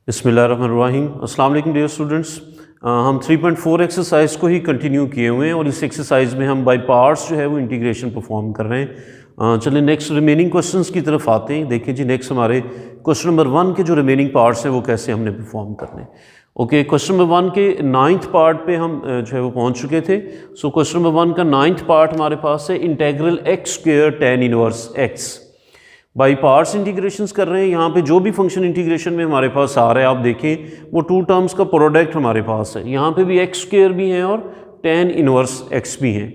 बिस्मिल्लाहिर्रहमानिर्रहीम। अस्सलाम वालेकुम डियर स्टूडेंट्स। हम 3.4 एक्सरसाइज को ही कंटिन्यू किए हुए हैं और इस एक्सरसाइज में हम बाय पार्ट्स जो है वो इंटीग्रेशन परफॉर्म कर रहे हैं। चलिए नेक्स्ट रिमेनिंग क्वेश्चंस की तरफ आते हैं। देखिए जी, नेक्स्ट हमारे क्वेश्चन नंबर 1 के जो रिमेनिंग पार्ट्स हैं वो कैसे हमने परफॉर्म करने हैं। ओके, क्वेश्चन नंबर 1 के 9th पार्ट पे हम जो है वो पहुंच चुके थे। सो क्वेश्चन नंबर 1 का 9th पार्ट हमारे पास है integral x square tan inverse x. By parts integrations कर रहे हैं। यहाँ पे जो भी फंक्शन इंटीग्रेशन में हमारे पास आ रहा है आप देखें वो टू टर्म्स का प्रोडक्ट हमारे पास है। यहाँ पे भी एक्स स्क्वायर भी है और tan इनवर्स एक्स भी है।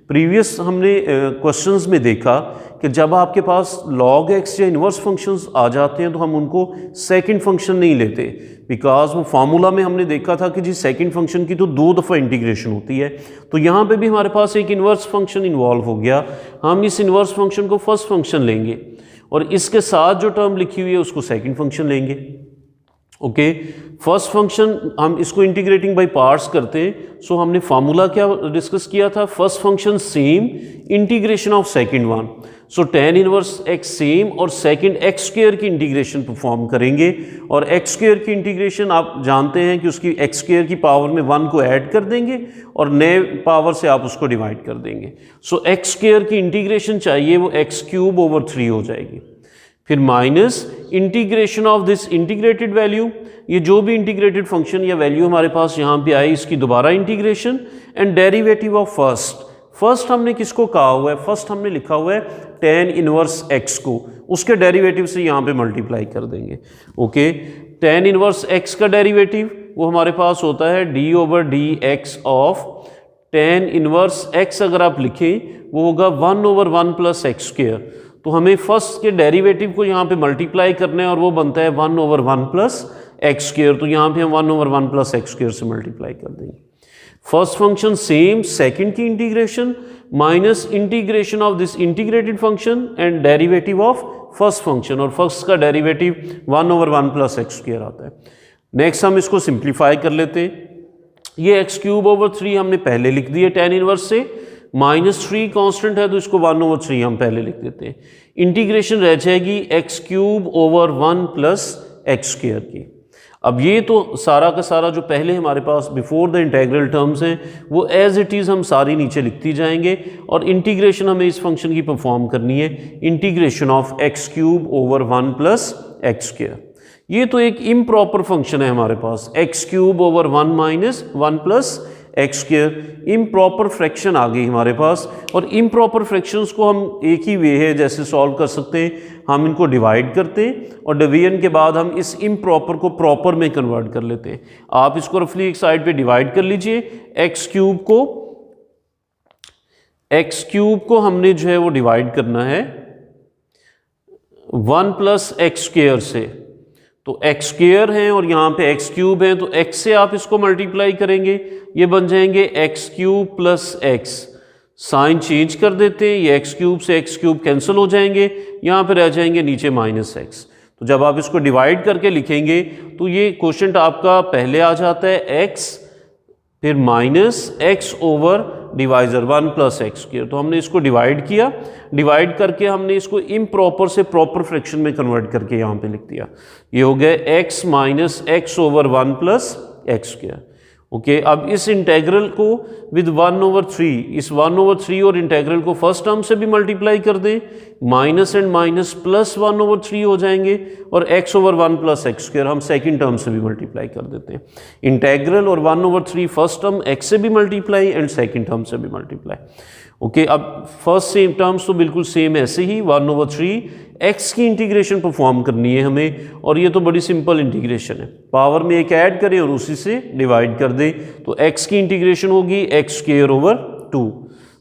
प्रीवियस हमने क्वेश्चंस में देखा कि जब आपके पास log x या इनवर्स फंक्शंस आ जाते हैं तो हम उनको सेकंड फंक्शन नहीं लेते, बिकॉज वो फार्मूला में हमने देखा था कि जी सेकंड फंक्शन की तो 2 दफ़ा इंटीग्रेशन होती है। तो यहाँ पे भी हमारे पास एक इनवर्स फंक्शन इन्वॉल्व हो गया। हम इस इनवर्स फंक्शन को फर्स्ट फंक्शन लेंगे और इसके साथ जो टर्म लिखी हुई है उसको सेकंड फंक्शन लेंगे। ओके, फर्स्ट फंक्शन हम इसको इंटीग्रेटिंग बाय पार्ट्स करते हैं। सो हमने फार्मूला क्या डिस्कस किया था, first function same, integration of second one. So tan inverse x same और सेकंड एक्स स्क्वायर की इंटीग्रेशन परफॉर्म करेंगे। और एक्स स्क्वायर की इंटीग्रेशन आप जानते हैं कि उसकी एक्स स्क्वायर की पावर में 1 को ऐड कर देंगे और नए पावर से आप उसको डिवाइड कर देंगे। सो एक्स स्क्वायर की इंटीग्रेशन चाहिए वो x³/3 हो जाएगी। फिर minus integration of this integrated value, ये जो भी इंटीग्रेटेड फंक्शन या वैल्यू हमारे पास यहाँ पे आई इसकी दोबारा integration and derivative of first हमने किसको कहा हुआ है, फर्स्ट हमने लिखा हुआ है tan इनवर्स x को, उसके डेरिवेटिव से यहाँ पे मल्टीप्लाई कर देंगे। ओके, tan इनवर्स x का डेरिवेटिव वो हमारे पास होता है d/dx of tan inverse x। अगर आप लिखें वो होगा 1/1 + x²। तो हमें फर्स्ट के डेरिवेटिव को यहाँ पे मल्टीप्लाई करना है और वो बनता है 1/1 + x²। तो यहाँ पे हम 1/1 + x² से मल्टीप्लाई कर देंगे। फर्स्ट फंक्शन सेम, सेकंड की integration minus integration of this integrated function and derivative of first function, और फर्स्ट का डेरिवेटिव 1/1 + x² आता है। नेक्स्ट हम इसको सिंप्लीफाई कर लेते हैं। ये x³/3 हमने पहले लिख दिए tan इनवर्स से, -3 कांस्टेंट है तो इसको 1/3 हम पहले लिख देते हैं। इंटीग्रेशन रह जाएगी x³/1 + x² की। अब ये तो सारा का सारा जो पहले हमारे पास बिफोर द इंटेग्रल टर्म्स हैं वो एज इट इज़ हम सारी नीचे लिखती जाएंगे और इंटीग्रेशन हमें इस फंक्शन की परफॉर्म करनी है, इंटीग्रेशन ऑफ x³/1 + x²। ये तो एक इम्प्रॉपर फंक्शन है हमारे पास, x³/1 - 1 + x²। इम्प्रॉपर फ्रैक्शन आ गई हमारे पास, और इम्प्रॉपर फ्रैक्शंस को हम एक ही वे है जैसे सॉल्व कर सकते हैं, हम इनको डिवाइड करते हैं और डिवीजन के बाद हम इस इम्प्रॉपर को प्रॉपर में कन्वर्ट कर लेते हैं। आप इसको रफली एक साइड पे डिवाइड कर लीजिए। x³ को हमने जो है वो डिवाइड करना है 1 + x² से। तो x² है और यहाँ पे x³ है, तो x से आप इसको मल्टीप्लाई करेंगे, ये बन जाएंगे x³ + x। साइन चेंज कर देते हैं, ये x³ से x³ कैंसिल हो जाएंगे, यहाँ पे रह जाएंगे नीचे -x। तो जब आप इसको डिवाइड करके लिखेंगे तो ये क्वोशंट आपका पहले आ जाता है x, फिर -x/डिवाइजर 1 + x²। तो हमने इसको डिवाइड किया, डिवाइड करके हमने इसको इम्प्रॉपर से प्रॉपर फ्रैक्शन में कन्वर्ट करके यहाँ पे लिख दिया। ये हो गया x - x/1 + x²। ओके, अब इस इंटेग्रल को विद 1/3, इस 1/3 और इंटेग्रल को फर्स्ट टर्म से भी मल्टीप्लाई कर दें, माइनस एंड माइनस प्लस 1/3 हो जाएंगे, और x/1 + x² हम सेकंड टर्म से भी मल्टीप्लाई कर देते हैं। इंटेग्रल और 1/3 फर्स्ट टर्म x से भी मल्टीप्लाई एंड सेकंड टर्म से भी मल्टीप्लाई। ओके, अब फर्स्ट सेम टर्म्स तो बिल्कुल सेम ऐसे ही 1/3 x की इंटीग्रेशन परफॉर्म करनी है हमें, और ये तो बड़ी सिंपल इंटीग्रेशन है, पावर में एक ऐड करें और उसी से डिवाइड कर दें। तो x की इंटीग्रेशन होगी x²/2।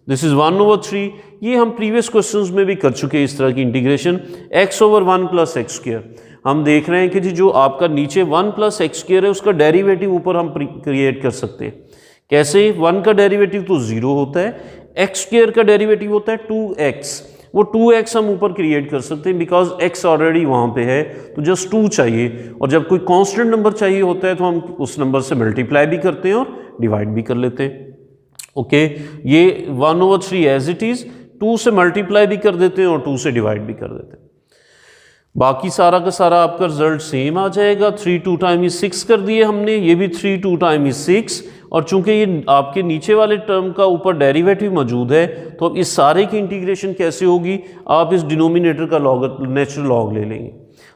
This is 1/3। ये हम प्रीवियस क्वेश्चंस में भी कर चुके हैं इस तरह की इंटीग्रेशन, x/1 + x²। हम देख रहे हैं कि जी जो आपका नीचे 1 + x² है उसका डेरिवेटिव ऊपर हम क्रिएट कर सकते हैं। कैसे? 1 का डेरिवेटिव तो 0 होता है, x² का डेरिवेटिव होता है 2x। वो 2x हम ऊपर क्रिएट कर सकते हैं बिकॉज x ऑलरेडी वहाँ पे है, तो जस्ट 2 चाहिए। और जब कोई कांस्टेंट नंबर चाहिए होता है तो हम उस नंबर से मल्टीप्लाई भी करते हैं और डिवाइड भी कर लेते हैं। ओके, ये 1/3 एज इट इज़, 2 से मल्टीप्लाई भी कर देते हैं और 2 से डिवाइड भी कर देते हैं। बाकी सारा का सारा आपका रिजल्ट सेम आ जाएगा। 3 2 टाइम 6 कर दिए हमने, ये भी 3 2 टाइम 6, और चूंकि ये आपके नीचे वाले टर्म का ऊपर डेरिवेटिव मौजूद है तो अब इस सारे की इंटीग्रेशन कैसे होगी, आप इस डिनोमिनेटर का लॉग नेचुरल लॉग ले लेंगे।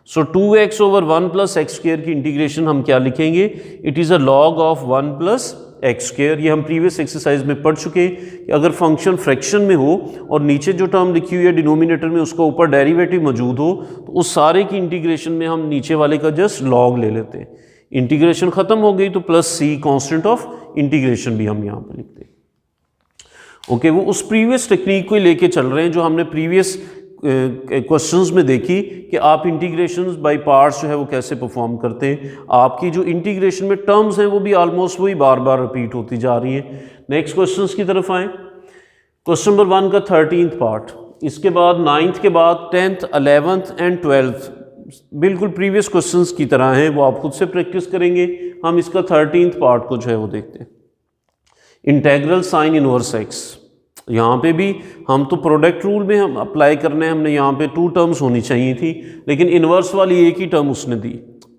सो 2x over 1 plus x square की इंटीग्रेशन हम क्या लिखेंगे, it is a log of 1 plus x square. ये हम प्रीवियस एक्सरसाइज में पढ़ चुके कि अगर फंक्शन फ्रैक्शन में हो और नीचे जो टर्म लिखी हुई है डिनोमिनेटर में उसका ऊपर डेरिवेटिव मौजूद हो तो उस सारे की इंटीग्रेशन में हम नीचे वाले का जस्ट लॉग ले लेते हैं। इंटीग्रेशन ख़त्म हो गई तो plus C constant of integration भी हम यहाँ पे लिखते हैं। ओके, वो उस प्रीवियस टेक्निक को लेके चल रहे हैं जो हमने प्रीवियस क्वेश्चंस में देखी कि आप इंटीग्रेशंस बाय पार्ट्स जो है वो कैसे परफॉर्म करते हैं। आपकी जो इंटीग्रेशन में टर्म्स हैं वो भी ऑलमोस्ट वही बार बार रिपीट होती जा रही हैं। नेक्स्ट क्वेश्चंस की तरफ आएँ। क्वेश्चन नंबर 1 का 13th पार्ट, इसके बाद 9th के बाद 10th 11th एंड 12th बिल्कुल प्रीवियस क्वेश्चंस की तरह हैं, वो आप खुद से प्रैक्टिस करेंगे। हम इसका 13th पार्ट को जो है वो देखते हैं। इंटेग्रल साइन इनवर्स एक्स, यहाँ पे भी हम तो प्रोडक्ट रूल में हम अप्लाई करने हैं, हमने यहाँ पे 2 टर्म्स होनी चाहिए थी लेकिन इन्वर्स वाली एक ही टर्म उसने दी,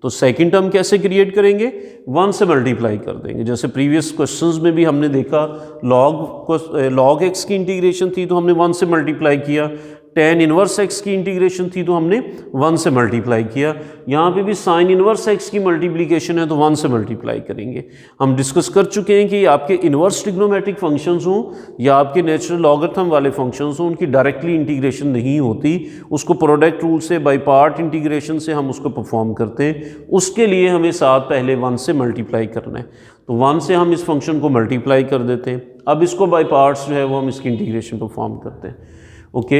तो सेकंड टर्म कैसे क्रिएट करेंगे, 1 से मल्टीप्लाई कर देंगे। जैसे प्रीवियस क्वेश्चंस में भी हमने देखा लॉग एक्स की इंटीग्रेशन थी तो हमने 1 से मल्टीप्लाई किया, tan इनवर्स एक्स की इंटीग्रेशन थी तो हमने 1 से मल्टीप्लाई किया। यहाँ पे भी साइन इनवर्स एक्स की मल्टीप्लिकेशन है तो 1 से मल्टीप्लाई करेंगे। हम डिस्कस कर चुके हैं कि आपके इनवर्स ट्रिग्नोमेट्रिक फंक्शंस हों या आपके नेचुरल लॉगरिथम वाले फंक्शंस हों, उनकी डायरेक्टली इंटीग्रेशन नहीं होती, उसको प्रोडक्ट रूल से बाय पार्ट इंटीग्रेशन से हम उसको परफॉर्म करते हैं। उसके लिए हमें साथ पहले 1 से मल्टीप्लाई करना है, तो 1 से हम इस फंक्शन को मल्टीप्लाई कर देते हैं। अब इसको बाय पार्ट्स जो है वो हम इसकी इंटीग्रेशन परफॉर्म करते हैं। ओके,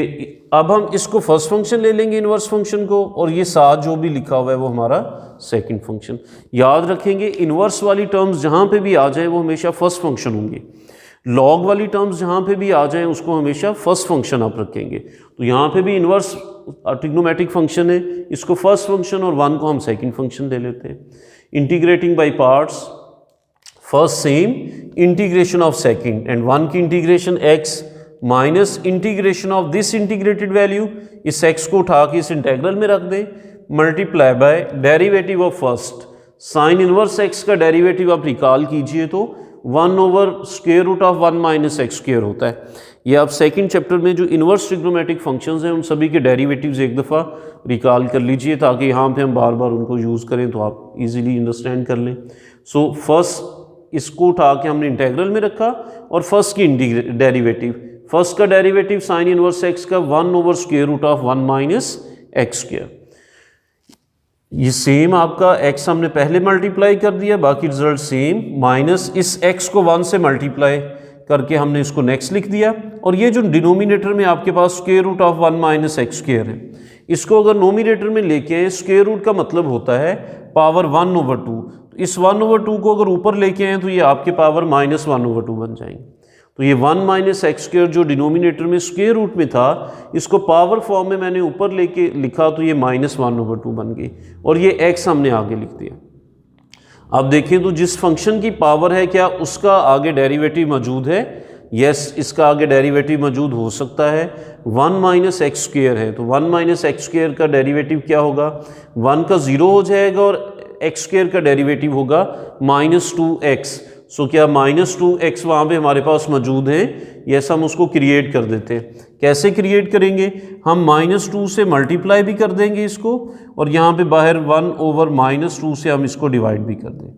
अब हम इसको फर्स्ट फंक्शन ले लेंगे इनवर्स फंक्शन को, और ये साथ जो भी लिखा हुआ है वो हमारा सेकंड फंक्शन। याद रखेंगे इनवर्स वाली टर्म्स जहाँ पे भी आ जाए वो हमेशा फर्स्ट फंक्शन होंगे, लॉग वाली टर्म्स जहाँ पे भी आ जाए उसको हमेशा फर्स्ट फंक्शन आप रखेंगे। तो यहाँ पे भी इनवर्स ट्रिग्नोमेट्रिक फंक्शन है, इसको फर्स्ट फंक्शन और 1 को हम सेकेंड फंक्शन ले लेते हैं। Integrating by parts, first sem integration of second and 1 की integration x minus integration of this integrated value, इस x को उठा के इस इंटेग्रल में रख दें, multiply by derivative of first sine inverse x का डेरिवेटिव आप रिकॉल कीजिए तो 1 over square root of 1 minus x square होता है। ये आप सेकंड चैप्टर में जो इनवर्स ट्रिग्नोमेट्रिक फंक्शंस हैं उन सभी के डेरिवेटिव्स एक दफ़ा रिकॉल कर लीजिए ताकि यहाँ पे हम बार बार उनको यूज़ करें तो आप इजीली अंडरस्टैंड कर लें। सो फर्स्ट इसको उठा के हमने इंटेग्रल में रखा और फर्स्ट की डेरिवेटिव, फर्स्ट का डेरिवेटिव साइन इनवर्स एक्स का 1 over square root of 1 minus x square. ये सेम आपका x हमने पहले मल्टीप्लाई कर दिया, बाकी रिजल्ट सेम, माइनस इस x को 1 से मल्टीप्लाई करके हमने इसको नेक्स्ट लिख दिया, और ये जो डिनोमिनेटर में आपके पास square root of 1 minus x square है, इसको अगर नोमिनेटर में लेके आए, स्क्वायर रूट का मतलब होता है पावर 1 ओवर 2, तो इस 1 ओवर 2 को अगर ऊपर लेके आए तो ये आपके पावर माइनस 1 ओवर 2 बन जाएंगे। तो ये 1 माइनस एक्स स्क्वायर जो डिनोमिनेटर में स्क्वायर रूट में था, इसको पावर फॉर्म में मैंने ऊपर लेके लिखा तो ये माइनस 1 ओवर 2 बन गई, और ये x हमने आगे लिख दिया। अब देखें तो जिस फंक्शन की पावर है क्या उसका आगे डेरिवेटिव मौजूद है, यस इसका आगे डेरिवेटिव मौजूद हो सकता है। 1 माइनस एक्स स्क्वायर है तो 1 माइनस एक्स स्क्वायर का डेरिवेटिव क्या होगा, 1 का 0 हो जाएगा और एक्स स्क्वायर का डेरिवेटिव होगा माइनस 2x। सो क्या माइनस 2x वहाँ पे हमारे पास मौजूद है, यस हम उसको क्रिएट कर देते हैं। कैसे क्रिएट करेंगे, हम माइनस 2 से मल्टीप्लाई भी कर देंगे इसको, और यहाँ पे बाहर 1 ओवर माइनस 2 से हम इसको डिवाइड भी कर दें।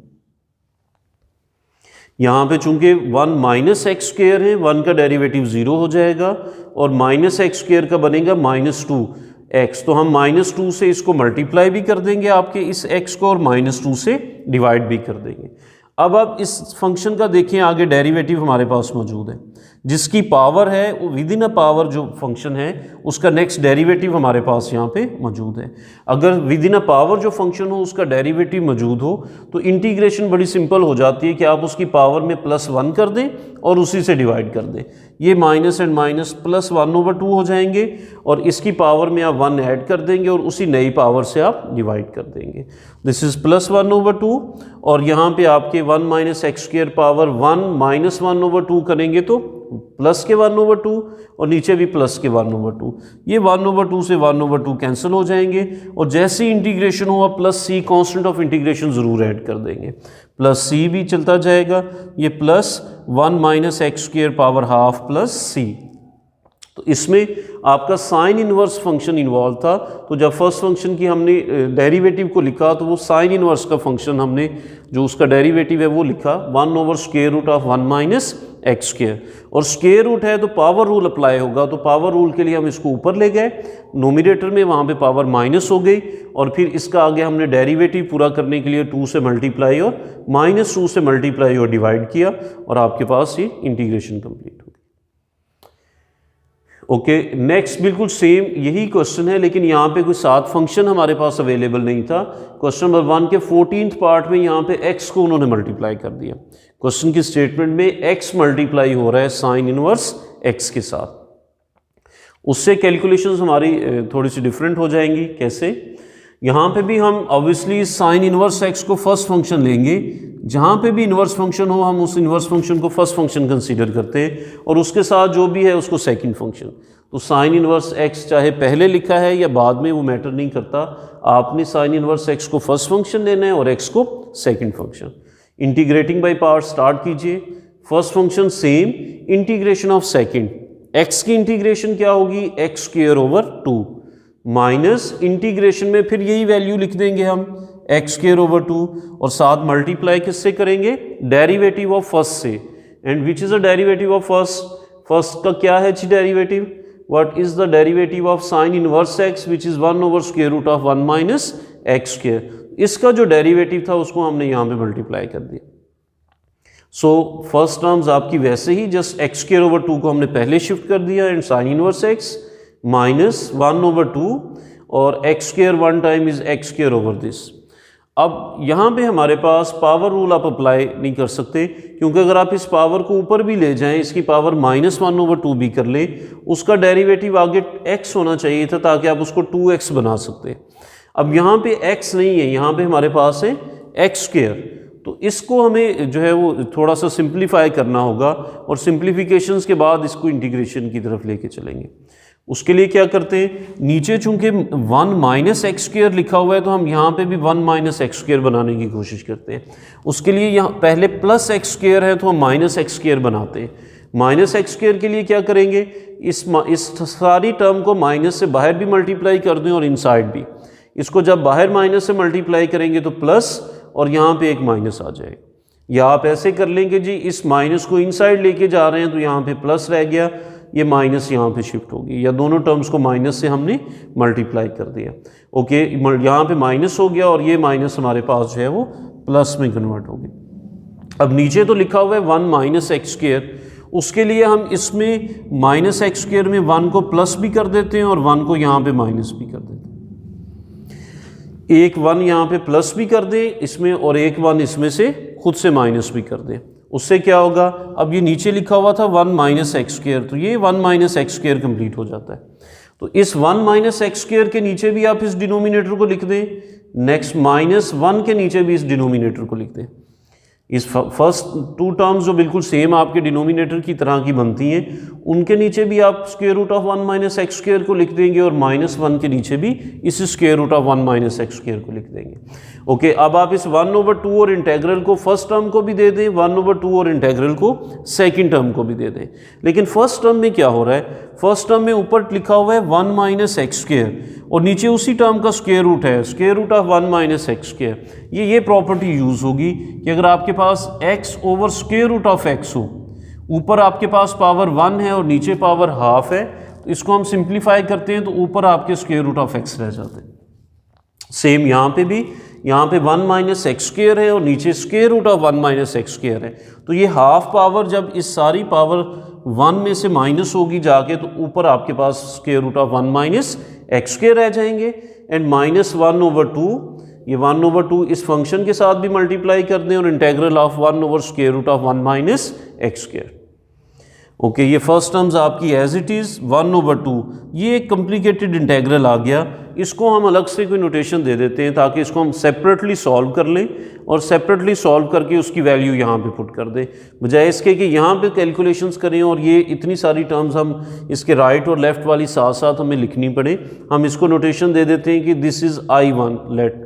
यहाँ पे चूंकि 1 माइनस एक्स स्क्वायर है, 1 का डेरिवेटिव 0 हो जाएगा और माइनस एक्स स्क्वायर का बनेगा माइनस 2x, तो हम माइनस 2 से इसको मल्टीप्लाई भी कर देंगे आपके इस x को और माइनस 2 से डिवाइड भी कर देंगे। अब आप इस फंक्शन का देखें आगे डेरिवेटिव हमारे पास मौजूद है, जिसकी पावर है वो विद इन अ पावर जो फंक्शन है उसका नेक्स्ट डेरिवेटिव हमारे पास यहाँ पे मौजूद है। अगर विद इन अ पावर जो फंक्शन हो उसका डेरिवेटिव मौजूद हो तो इंटीग्रेशन बड़ी सिंपल हो जाती है कि आप उसकी पावर में +1 कर दें और उसी से डिवाइड कर दें। ये माइनस एंड माइनस +1 ओवर 2 हो जाएंगे और इसकी पावर में आप 1 ऐड कर देंगे और उसी नई पावर से आप डिवाइड कर देंगे। दिस इज़ +1 ओवर 2 और यहाँ पे आपके 1 minus x square power 1 minus 1 over 2 करेंगे तो प्लस के 1/2 और नीचे भी प्लस के 1/2। ये 1/2 से 1/2 कैंसिल हो जाएंगे और जैसे ही इंटीग्रेशन हुआ plus C constant of integration ज़रूर ऐड कर देंगे, प्लस सी भी चलता जाएगा, ये plus 1 minus x square power half plus C. तो इसमें आपका साइन इनवर्स फंक्शन इन्वॉल्व था। तो जब फर्स्ट फंक्शन की हमने डेरिवेटिव को लिखा तो वो साइन इनवर्स का फंक्शन हमने जो उसका डेरिवेटिव है वो लिखा 1/√(1 x स्क्वायर, और स्क्वायर रूट है तो पावर रूल अप्लाई होगा। तो पावर रूल के लिए हम इसको ऊपर ले गए नोमिनेटर में, वहाँ पे पावर माइनस हो गई और फिर इसका आगे हमने डेरिवेटिव पूरा करने के लिए 2 से मल्टीप्लाई और -2 से मल्टीप्लाई और डिवाइड किया और आपके पास ये इंटीग्रेशन कंप्लीट हो गई। ओके, नेक्स्ट बिल्कुल सेम यही क्वेश्चन है, लेकिन यहाँ पे कोई 7 फंक्शन हमारे पास अवेलेबल नहीं था। क्वेश्चन नंबर 1 के 14th पार्ट में यहाँ पे x को उन्होंने मल्टीप्लाई कर दिया। क्वेश्चन की स्टेटमेंट में x मल्टीप्लाई हो रहा है साइन इनवर्स x के साथ। उससे कैलकुलेशंस हमारी थोड़ी सी डिफरेंट हो जाएंगी। कैसे? यहाँ पे भी हम ऑब्वियसली साइन इनवर्स x को फर्स्ट फंक्शन लेंगे। जहाँ पे भी इन्वर्स फंक्शन हो हम उस इन्वर्स फंक्शन को फर्स्ट फंक्शन कंसीडर करते हैं और उसके साथ जो भी है उसको सेकंड फंक्शन। तो साइन इनवर्स x चाहे पहले लिखा है या बाद में वो मैटर नहीं करता, आपने साइन इनवर्स x को फर्स्ट फंक्शन लेना है और x को second function. Integrating by part start कीजिए। First function same, integration of second, x की इंटीग्रेशन क्या होगी x²/2 माइनस इंटीग्रेशन में फिर यही वैल्यू लिख देंगे हम x²/2 और साथ मल्टीप्लाई किससे करेंगे? डेरिवेटिव ऑफ फर्स्ट से। And which is a derivative of first? First का क्या है जी derivative? What is the derivative of sine inverse x which is 1/√(1 x square. इसका जो डेरिवेटिव था उसको हमने यहाँ पे मल्टीप्लाई कर दिया। सो फर्स्ट टर्म्स आपकी वैसे ही जस्ट x²/2 को हमने पहले शिफ्ट कर दिया and sign inverse x minus 1/2 और x² 1 टाइम इज x²/this। अब यहाँ पे हमारे पास पावर रूल आप अप्लाई नहीं कर सकते, क्योंकि अगर आप इस पावर को ऊपर भी ले जाएं, इसकी पावर -1/2 भी कर ले, उसका डेरिवेटिव आगे x होना चाहिए था ताकि आप उसको 2x बना सकते। अब यहाँ पे x नहीं है, यहाँ पे हमारे पास है x²। तो इसको हमें जो है वो थोड़ा सा सिंप्लीफाई करना होगा और सिंप्लीफिकेशंस के बाद इसको इंटीग्रेशन की तरफ लेके चलेंगे। उसके लिए क्या करते हैं, नीचे चूंकि 1 x² लिखा हुआ है तो हम यहाँ पे भी 1 x² बनाने की कोशिश करते हैं। उसके लिए यहाँ पहले प्लस x² है तो हम -x² बनाते हैं। -x² के लिए क्या करेंगे, इस सारी टर्म को माइनस से बाहर भी मल्टीप्लाई कर दें और इनसाइड भी। इसको जब बाहर माइनस से मल्टीप्लाई करेंगे तो प्लस और यहाँ पे एक माइनस आ जाएगा, या आप ऐसे कर लेंगे जी इस माइनस को इनसाइड लेके जा रहे हैं तो यहाँ पे प्लस रह गया, ये माइनस यहाँ पे शिफ्ट होगी, या दोनों टर्म्स को माइनस से हमने मल्टीप्लाई कर दिया। ओके, यहाँ पे माइनस हो गया और ये माइनस हमारे पास जो है वो प्लस में कन्वर्ट हो गया। अब नीचे तो लिखा हुआ है 1 x², उसके लिए हम इसमें -x² में 1 को प्लस भी कर देते हैं और 1 को यहाँ पे माइनस भी कर देते हैं। एक 1 यहाँ पे प्लस भी कर दें इसमें और एक 1 इसमें से खुद से माइनस भी कर दें। उससे क्या होगा, अब ये नीचे लिखा हुआ था 1 x², तो ये 1 x² कंप्लीट हो जाता है। तो इस 1 x² के नीचे भी आप इस डिनोमिनेटर को लिख दें, नेक्स्ट -1 के नीचे भी इस डिनोमिनेटर को लिख दें। इस फर्स्ट 2 टर्म्स जो बिल्कुल सेम आपके डिनोमिनेटर की तरह की बनती हैं, उनके नीचे भी आप √1 x² को लिख देंगे और -1 के नीचे भी इस √1 x² को लिख देंगे। ओके, अब आप इस 1/2 और इंटेग्रल को फर्स्ट टर्म को भी दे दें, 1/2 और इंटेग्रल को सेकंड टर्म को भी दे दें। लेकिन फर्स्ट टर्म में क्या हो रहा है, फर्स्ट टर्म में ऊपर लिखा हुआ है 1 x² और नीचे उसी टर्म का स्क्वायर रूट है √1 x²। ये प्रॉपर्टी यूज होगी कि अगर आपके पास x/√x हो, ऊपर आपके पास पावर 1 है और नीचे पावर हाफ है, तो इसको हम सिंप्लीफाई करते हैं तो ऊपर आपके √x रह जाते हैं। सेम यहाँ पे भी, यहाँ पे 1 x² है और नीचे √1 x² है, तो ये हाफ पावर जब इस सारी पावर 1 में से माइनस होगी जाके तो ऊपर आपके पास √1 x² रह जाएंगे एंड -1/2, ये 1/2 इस फंक्शन के साथ भी मल्टीप्लाई कर दें और इंटेग्रल ऑफ 1/√1 x²। ओके, ये फर्स्ट टर्म्स आपकी एज इट इज़ 1/2, ये एक कॉम्प्लिकेटेड इंटेग्रल आ गया इसको हम अलग से कोई नोटेशन दे देते हैं ताकि इसको हम सेपरेटली सॉल्व कर लें और सेपरेटली सॉल्व करके उसकी वैल्यू यहाँ पे पुट कर दें, बजाय इसके कि यहाँ पे कैलकुलेशंस करें और ये इतनी सारी टर्म्स हम इसके राइट और लेफ़्ट वाली साथ साथ हमें लिखनी पड़े। हम इसको नोटेशन दे देते हैं कि दिस इज़ I1 लेट,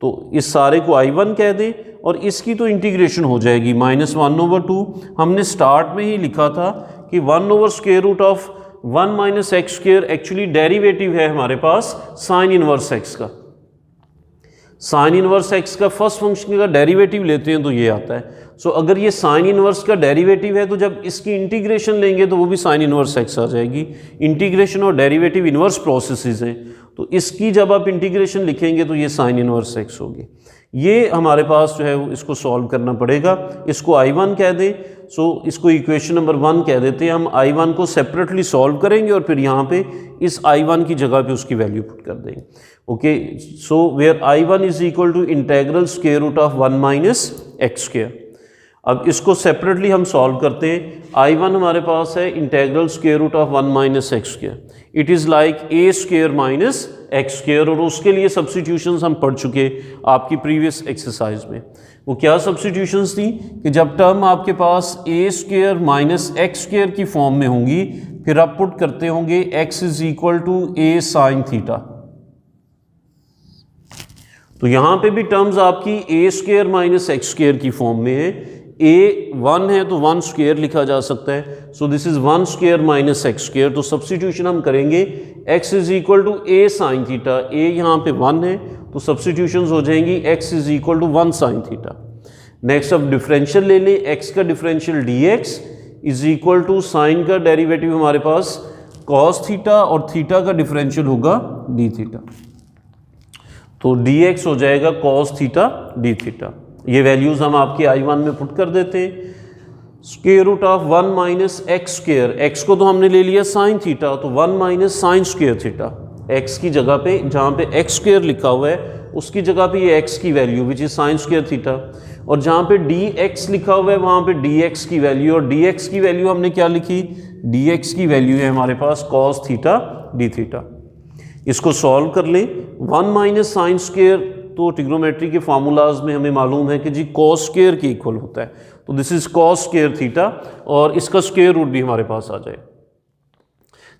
तो इस सारे को I1 कह दें और इसकी तो इंटीग्रेशन हो जाएगी -1/2। हमने स्टार्ट में ही लिखा था कि 1/√ऑफ 1 - x² एक्चुअली डेरिवेटिव है हमारे पास साइन इनवर्स x का। साइन इनवर्स x का फर्स्ट फंक्शन का डेरिवेटिव लेते हैं तो ये आता है। सो अगर ये साइन इनवर्स का डेरिवेटिव है तो जब इसकी इंटीग्रेशन लेंगे तो वो भी साइन इनवर्स x आ जाएगी। इंटीग्रेशन और डेरिवेटिव इनवर्स प्रोसेसेस हैं, तो इसकी जब आप इंटीग्रेशन लिखेंगे तो ये साइन इनवर्स x होगी। ये हमारे पास जो है इसको सॉल्व करना पड़ेगा। इसको I1 कह दें, सो इसको इक्वेशन नंबर 1 कह देते हैं। हम I1 को सेपरेटली सॉल्व करेंगे और फिर यहाँ पे इस I1 की जगह पे उसकी वैल्यू पुट कर देंगे। Okay, so where I1 is equal to integral square root of 1 - x²। अब इसको सेपरेटली हम सॉल्व करते हैं। I1 हमारे पास है integral square root of 1 - x²। It is like a² - x², और उसके लिए सब्स्टिट्यूशंस हम पढ़ चुके आपकी प्रीवियस एक्सरसाइज में। वो क्या सब्स्टिट्यूशंस थी कि जब टर्म आपके पास a² - x² की फॉर्म में होंगी फिर आप पुट करते होंगे x is equal to a sin theta. तो यहाँ पे भी टर्म्स आपकी a² - x² की फॉर्म में है। a 1 है तो 1² लिखा जा सकता है, सो दिस इज 1² - x²। तो सब्स्टिट्यूशन हम करेंगे x is equal to a sin theta. a यहाँ पे 1 है तो सब्स्टिट्यूशन हो जाएंगी x is equal to 1 sin theta. Next अब डिफरेंशियल ले लें, x का differential dx is equal to sine का डेरिवेटिव हमारे पास cos थीटा और थीटा का डिफरेंशियल होगा d थीटा। तो dx हो जाएगा cos थीटा d थीटा। ये वैल्यूज़ हम आपके I1 में पुट कर देते हैं। Square root of 1 - x², x को तो हमने ले लिया साइन थीटा, तो 1 - sin² थीटा। x की जगह पे जहाँ पे x² लिखा हुआ है उसकी जगह पे ये x की value which is sin² theta, और जहाँ पे dx लिखा हुआ है वहाँ पे dx की वैल्यू, और dx की वैल्यू हमने क्या लिखी, dx की वैल्यू है हमारे पास cos थीटा d थीटा। इसको सॉल्व कर लें। 1 - sin² तो ट्रिग्नोमेट्री के फार्मूलाज में हमें मालूम है कि जी cos² के इक्वल होता है, तो दिस इज cos² थीटा, और इसका स्क्वायर रूट भी हमारे पास आ जाए।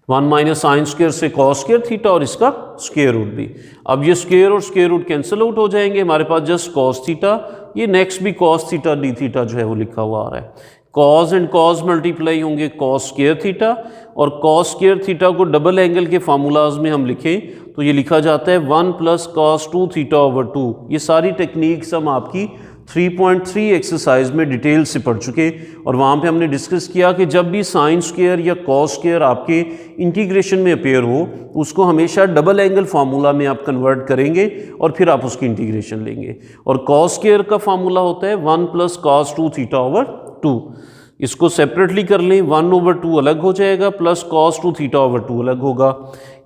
1 - sin² से cos² थीटा और इसका स्क्वायर रूट भी। अब ये स्क्वायर और स्क्वायर रूट कैंसिल आउट हो जाएंगे, हमारे पास जस्ट cos थीटा। ये नेक्स्ट भी cos थीटा d थीटा जो है वो लिखा हुआ आ रहा है। cos एंड cos मल्टीप्लाई होंगे cos² थीटा, और cos² थीटा को डबल एंगल के फार्मूलाज में हम लिखें तो ये लिखा जाता है 1 + cos 2 θ/2। ये सारी टेक्निक्स हम आपकी 3.3 एक्सरसाइज में डिटेल से पढ़ चुके, और वहाँ पे हमने डिस्कस किया कि जब भी sin² या cos² आपके इंटीग्रेशन में अपेयर हो उसको हमेशा डबल एंगल फार्मूला में आप कन्वर्ट करेंगे और फिर आप उसकी इंटीग्रेशन लेंगे। और cos² का फार्मूला होता है 1 + cos 2 θ/2। इसको सेपरेटली कर लें, 1/2 अलग हो जाएगा प्लस cos 2 θ/2 अलग होगा।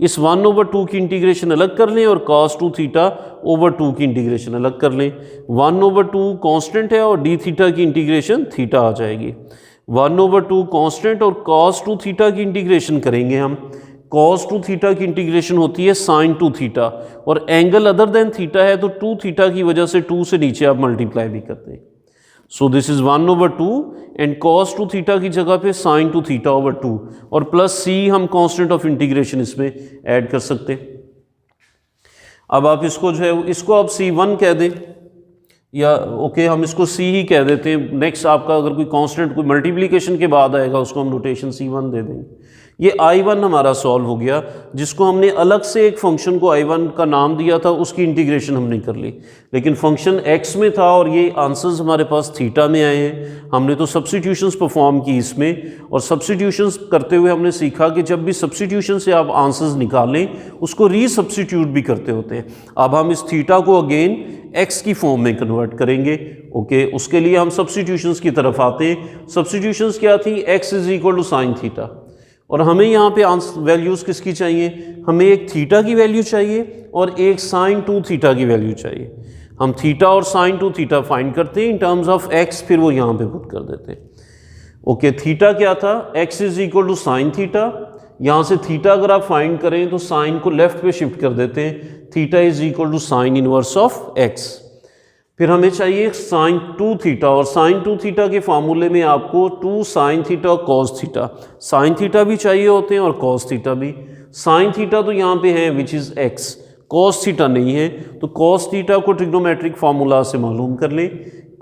इस 1/2 की इंटीग्रेशन अलग कर लें और cos 2 θ/2 की इंटीग्रेशन अलग कर लें। 1/2 कांस्टेंट है और d थीटा की इंटीग्रेशन थीटा आ जाएगी। 1/2 कांस्टेंट और cos 2 θ की इंटीग्रेशन करेंगे हम। cos 2 θ की इंटीग्रेशन होती है sin 2 θ, और एंगल अदर देन थीटा है तो 2 θ की वजह से 2 से नीचे आप मल्टीप्लाई भी करते हैं। So this is 1/2 and cos 2 θ की जगह पे sin 2 θ/2, और प्लस c हम कांस्टेंट ऑफ इंटीग्रेशन इसमें ऐड कर सकते हैं। अब आप इसको जो है इसको आप c1 कह दें, या ओके हम इसको c ही कह देते हैं। नेक्स्ट आपका अगर कोई कांस्टेंट कोई मल्टीप्लिकेशन के बाद आएगा उसको हम नोटेशन c1 दे देंगे। ये I1 हमारा सॉल्व हो गया, जिसको हमने अलग से एक फंक्शन को I1 का नाम दिया था, उसकी इंटीग्रेशन हमने कर ली, लेकिन फंक्शन x में था और ये आंसर्स हमारे पास थीटा में आए हैं। हमने तो सब्स्टिट्यूशंस परफॉर्म की इसमें, और सब्स्टिट्यूशंस करते हुए हमने सीखा कि जब भी सब्स्टिट्यूशन से आप आंसर्स निकालें उसको रीसब्स्टिट्यूट भी करते होते हैं। अब हम इस थीटा को अगेन x की फॉर्म में कन्वर्ट करेंगे। ओके, उसके लिए हम सब्स्टिट्यूशंस की तरफ आते हैं। सब्स्टिट्यूशंस क्या थी, x is equal to sine theta, और हमें यहाँ पे वैल्यूज़ किसकी चाहिए, हमें एक थीटा की वैल्यू चाहिए और एक sin 2 θ की वैल्यू चाहिए। हम थीटा और sin 2 θ फाइंड करते हैं इन टर्म्स ऑफ x, फिर वो यहाँ पे पुट कर देते हैं। ओके, थीटा क्या था, x is equal to sine theta, यहाँ से थीटा अगर आप फाइंड करें तो साइन को लेफ्ट पे शिफ्ट कर देते हैं, theta is equal to sine inverse of x. फिर हमें चाहिए साइन 2 थीटा, और साइन 2 थीटा के फार्मूले में आपको 2 साइन थीटा और कॉस थीटा, साइन थीटा भी चाहिए होते हैं और कॉस थीटा भी। साइन थीटा तो यहाँ पे है which is x, cos theta नहीं है, तो कॉस थीटा को ट्रिग्नोमेट्रिक फार्मूला से मालूम कर लें।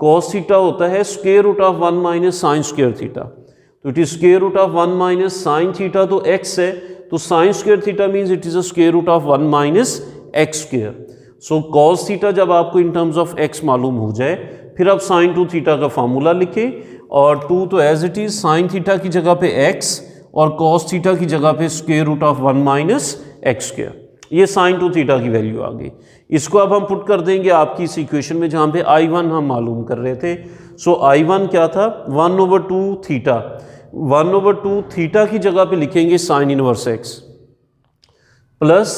कॉस थीटा होता है square root of 1 minus sine square theta, तो it is square root of 1 minus sine theta, तो एक्स है, तो sine square theta means it is a square root of 1 minus x square. So cos theta जब आपको इन terms of x मालूम हो जाए, फिर आप साइन 2 थीटा का फार्मूला लिखें, और 2 तो as it is sine theta की जगह पे एक्स और कॉस थीटा की जगह पे square root of 1 minus x square, ये साइन 2 थीटा की वैल्यू आ गई। इसको अब हम पुट कर देंगे आपकी इस इक्वेशन में जहाँ पे I1 हम मालूम कर रहे थे। सो I1 क्या था, 1/2 थीटा, 1/2 थीटा की जगह पे लिखेंगे साइन इनवर्स एक्स, प्लस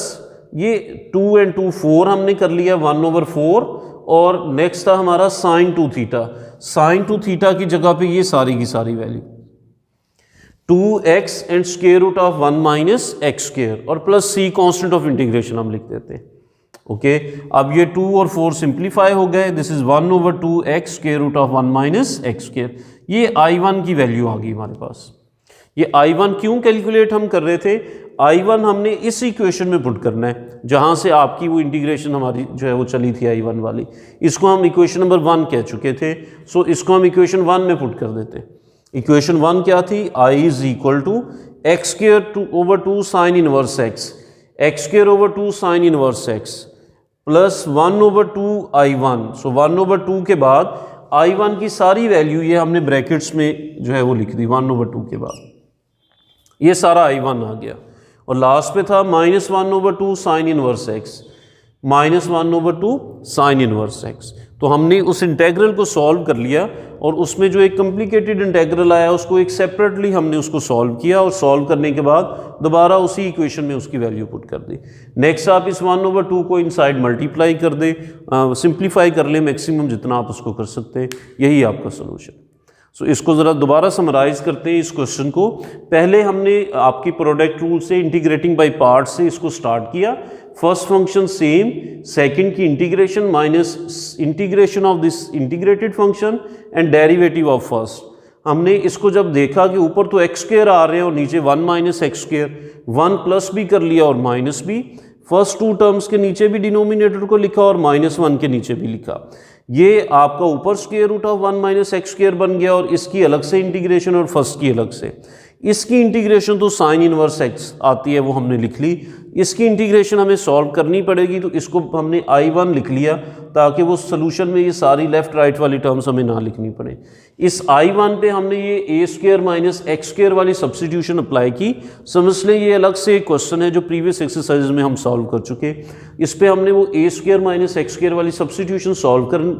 ये 2 and 2 4 हमने कर लिया 1/4, और नेक्स्ट था हमारा साइन 2 थीटा, साइन 2 थीटा की जगह पे ये सारी की सारी value 2x and square root of 1 minus x square, और plus c constant of integration हम लिख देते हैं। ओके, अब ये 2 और 4 सिंप्लीफाई हो गए, this is 1/2x square root of 1 minus x square, ये I1 की वैल्यू आ गई हमारे पास। ये I1 क्यों कैलकुलेट हम कर रहे थे, I1 हमने इस इक्वेशन में पुट करना है जहां से आपकी वो इंटीग्रेशन हमारी जो है वो चली थी I1 वाली, इसको हम इक्वेशन नंबर 1 कह चुके थे। सो इसको हम इक्वेशन 1 में पुट कर देते। इक्वेशन 1 क्या थी, I is equal to x square over 2 sine inverse x, x square over 2 sine inverse x, plus 1/2 I1। So 1/2 के बाद I1 की सारी वैल्यू ये हमने ब्रैकेट्स में जो है वो लिख दी, 1/2 के बाद ये सारा I1 आ गया, और लास्ट पे था -1/2 sign inverse x, -1/2 sign inverse x. तो हमने उस इंटेग्रल को सॉल्व कर लिया, और उसमें जो एक कॉम्प्लिकेटेड इंटेग्रल आया उसको एक सेपरेटली हमने उसको सॉल्व किया, और सॉल्व करने के बाद दोबारा उसी इक्वेशन में उसकी वैल्यू पुट कर दी। नेक्स्ट आप इस 1/2 को इनसाइड मल्टीप्लाई कर दें, सिंप्लीफाई कर लें मैक्सिमम जितना आप उसको कर सकते हैं, यही आपका सोल्यूशन। सो इसको ज़रा दोबारा समराइज़ करते हैं इस क्वेश्चन को। पहले हमने आपकी प्रोडक्ट रूल से इंटीग्रेटिंग बाय पार्ट से इसको स्टार्ट किया, फर्स्ट फंक्शन सेम, सेकंड की integration minus integration of this integrated function and derivative of first. हमने इसको जब देखा कि ऊपर तो एक्स स्क्वायर आ रहे हैं और नीचे 1 माइनस एक्स स्क्वायर, 1 प्लस भी कर लिया और माइनस भी, फर्स्ट 2 टर्म्स के नीचे भी डिनोमिनेटर को लिखा और -1 के नीचे भी लिखा। ये आपका ऊपर square root of 1 minus x square बन गया, और इसकी अलग से इंटीग्रेशन और फर्स्ट की अलग से। इसकी इंटीग्रेशन तो साइन इनवर्स एक्स आती है वो हमने लिख ली, इसकी इंटीग्रेशन हमें सॉल्व करनी पड़ेगी, तो इसको हमने I1 लिख लिया ताकि वो सोल्यूशन में ये सारी लेफ्ट राइट वाली टर्म्स हमें ना लिखनी पड़े। इस I1 पे हमने ये ए स्क्वायर माइनस एक्स स्क्वायर वाली सब्स्टिट्यूशन अप्लाई की। समझ लें ये अलग से एक क्वेश्चन है जो प्रीवियस एक्सरसाइज में हम सॉल्व कर चुके। इस पे हमने वो A square minus x square वाली सब्स्टिट्यूशन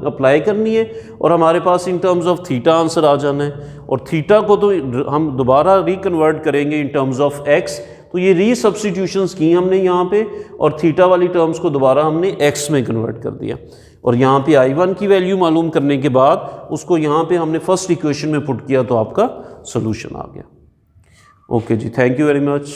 अप्लाई करनी है, और हमारे पास in terms of theta answer आ जाना है, और थीटा को तो हम दोबारा रिकन्वर्ट करेंगे इन टर्म्स ऑफ एक्स। तो ये री सब्स्टिट्यूशंस की हमने यहाँ पे, और थीटा वाली टर्म्स को दोबारा हमने एक्स में कन्वर्ट कर दिया, और यहाँ पे I1 की वैल्यू मालूम करने के बाद उसको यहाँ पे हमने फर्स्ट इक्वेशन में पुट किया, तो आपका सोल्यूशन आ गया। Okay ji, thank you very much.